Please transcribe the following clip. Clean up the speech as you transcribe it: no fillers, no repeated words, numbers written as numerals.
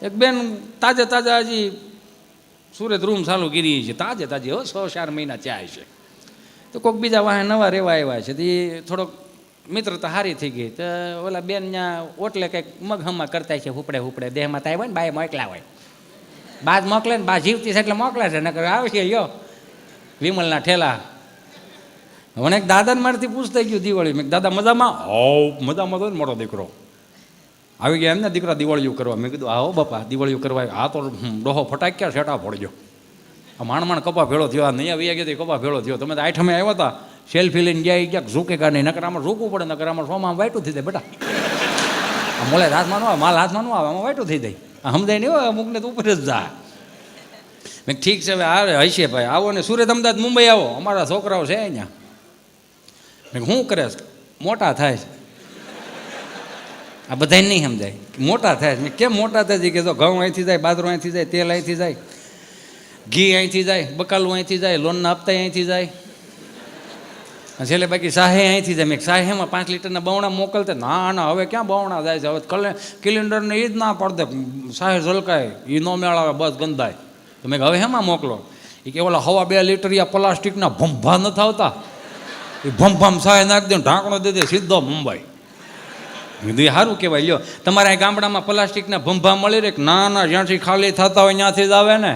એક બેન તાજે તાજા હજી સુરત રૂમ ચાલુ કરી છે, તાજે તાજી 6-4 મહિના ત્યાં છે. તો કોઈક બીજા વાહે નવા રહેવા આવ્યા છે. તો એ થોડોક મિત્રતા સારી થઈ ગઈ. તો ઓલા બેન ત્યાં ઓટલે કંઈક મગહમા કરતા છે, હુપડે દેહમાં થાય હોય ને બાય મોકલા હોય, બાદ મોકલે ને બા જીવતી છે એટલે મોકલે છે, નકર આવે છે યો વિમલના ઠેલા. મને એક દાદાને મારાથી પૂછતા ગયું દિવાળી, મેં દાદા મજામાં? હોવ મજામાં તો ને મોટો દીકરો આવી ગયા એમને દીકરા દિવાળીઓ કરવા. મેં કીધું આવો બાપા દિવાળીઓ કરવા. આ તો ડોહો ફટાક્યા શેટા પડજો, આ માણ કપા ભેળો થયો, આ નહીં આવી ગયા કપા ભેળો થયો. તમે તો આઠમે આવ્યા હતા, સેલ્ફી લઈને ગયા ક્યાંક ઝૂકે કા નહીં, નકર આમાં ઝૂકવું પડે, નકર આમાં સોમાં વાઈટું થઈ જાય બેટા. આ મોલે હાથમાં ન આવે, માલ હાથમાં ન આવે, આમાં વાઈટું થઈ જાય. આ સમજાય નહીં હોય અમુકને તો ઉપર જ જાય. મેં ઠીક છે હવે આવે હશે ભાઈ, આવો ને સુરત અમદાવાદ મુંબઈ આવો, અમારા છોકરાઓ છે અહીંયા. મેં શું કરે મોટા થાય છે, આ બધાને નહીં સમજાય મોટા થાય છે. કેમ મોટા થાય છે? કે તો ઘઉં અહીંથી જાય, બાજરો અહીંથી જાય, તેલ અહીંથી જાય, ઘી અહીંથી જાય, બકાલું અહીંથી જાય, લોનના હપ્તા અહીંથી જાય, છેલ્લે બાકી સાહે અહીંથી જાય. મેં સાહેમાં 5 લીટરના બવણા મોકલતા. ના હવે ક્યાં બવણા જાય છે, હવે કિલિન્ડરને એ જ ના પડતે, સાહે ઝલકાય એ ન મેળાવે, બસ ગંધાય. તો મેં હવે હેમાં મોકલો? એ કે ઓલા 1.5 લીટર પ્લાસ્ટિકના ભંભા નથી આવતા, એ ભંભામ સાહે નાખી દે, ઢાંકણો દે દે, સીધો મુંબઈ. કીધું એ સારું કહેવાય. લ્યો તમારા ગામડામાં પ્લાસ્ટિકના ભંભા મળી રહે? ના જ્યાંથી ખાલી થતા હોય ત્યાંથી જ આવે ને.